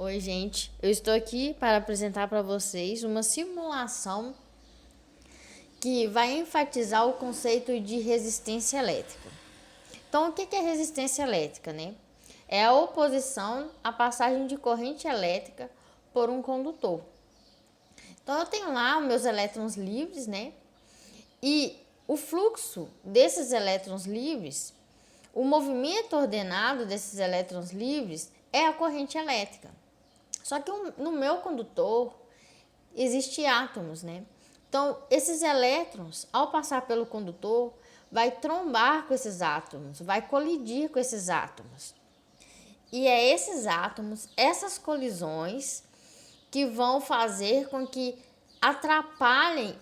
Oi, gente. Eu estou aqui para apresentar para vocês uma simulação que vai enfatizar o conceito de resistência elétrica. Então, o que é resistência elétrica, né? É a oposição à passagem de corrente elétrica por um condutor. Então, eu tenho lá os meus elétrons livres, né? E o fluxo desses elétrons livres, o movimento ordenado desses elétrons livres é a corrente elétrica. Só que no meu condutor existe átomos, né? Então, esses elétrons, ao passar pelo condutor, vai trombar com esses átomos, vai colidir com esses átomos. E é esses átomos, essas colisões, que vão fazer com que atrapalhem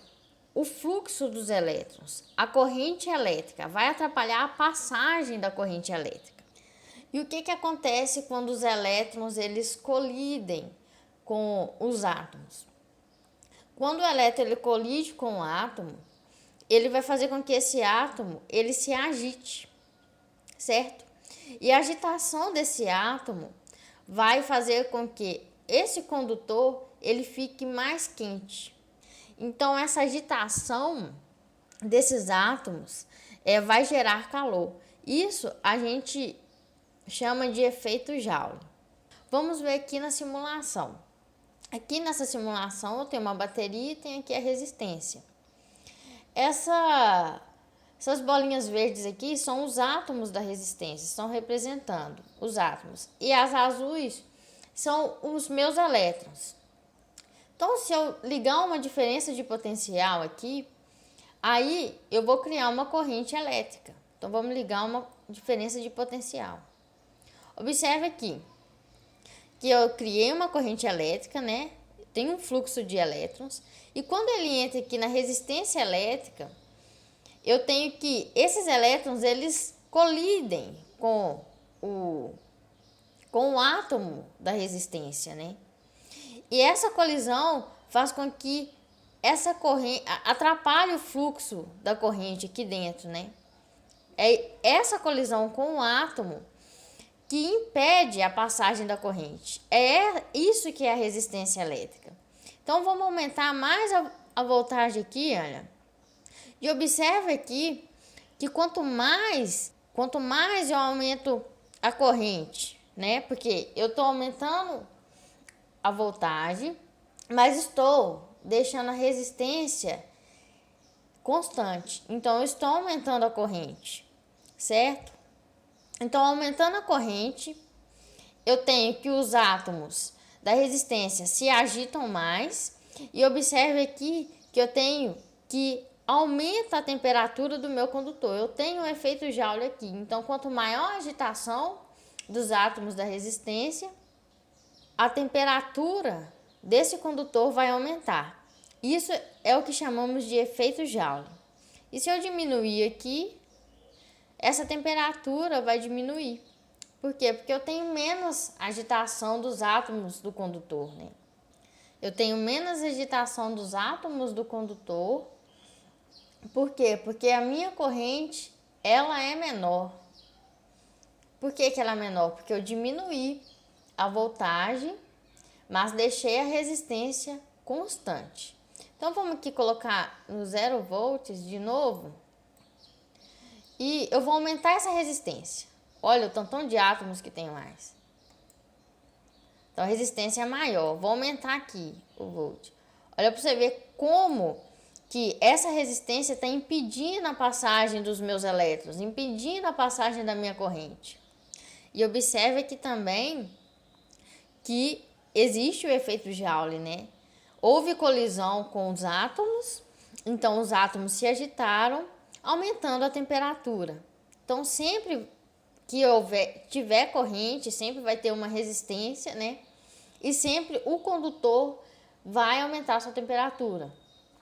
o fluxo dos elétrons. A corrente elétrica vai atrapalhar a passagem da corrente elétrica. E o que acontece quando os elétrons eles colidem com os átomos? Quando o elétron ele colide com o átomo, ele vai fazer com que esse átomo ele se agite, certo? E a agitação desse átomo vai fazer com que esse condutor ele fique mais quente. Então essa agitação desses átomos vai gerar calor. Isso a gente chama de efeito Joule. Vamos ver aqui na simulação. Aqui nessa simulação eu tenho uma bateria e tenho aqui a resistência. Essas bolinhas verdes aqui são os átomos da resistência, estão representando os átomos. E as azuis são os meus elétrons. Então, se eu ligar uma diferença de potencial aqui, aí eu vou criar uma corrente elétrica. Então, vamos ligar uma diferença de potencial. Observe aqui que eu criei uma corrente elétrica, né? Tem um fluxo de elétrons. E quando ele entra aqui na resistência elétrica, eu tenho que esses elétrons, eles colidem com o átomo da resistência, né? E essa colisão faz com que essa corrente atrapalhe o fluxo da corrente aqui dentro, né? É essa colisão com o átomo que impede a passagem da corrente. É isso que é a resistência elétrica. Então, vamos aumentar mais a voltagem aqui, olha. E observe aqui que quanto mais eu aumento a corrente, né? Porque eu estou aumentando a voltagem, mas estou deixando a resistência constante. Então, eu estou aumentando a corrente, certo? Então, aumentando a corrente, eu tenho que os átomos da resistência se agitam mais. E observe aqui que eu tenho que aumenta a temperatura do meu condutor. Eu tenho o efeito Joule aqui. Então, quanto maior a agitação dos átomos da resistência, a temperatura desse condutor vai aumentar. Isso é o que chamamos de efeito Joule. E se eu diminuir aqui, essa temperatura vai diminuir. Por quê? Porque eu tenho menos agitação dos átomos do condutor, né? Eu tenho menos agitação dos átomos do condutor. Por quê? Porque a minha corrente, ela é menor. Por que ela é menor? Porque eu diminuí a voltagem, mas deixei a resistência constante. Então, vamos aqui colocar no 0 volts de novo. E eu vou aumentar essa resistência. Olha o tantão de átomos que tem mais. Então, a resistência é maior. Vou aumentar aqui o volt. Olha para você ver como que essa resistência está impedindo a passagem dos meus elétrons, impedindo a passagem da minha corrente. E observe aqui também que existe o efeito Joule, né? Houve colisão com os átomos, então os átomos se agitaram, aumentando a temperatura. Então, sempre que tiver corrente, sempre vai ter uma resistência, né? E sempre o condutor vai aumentar a sua temperatura.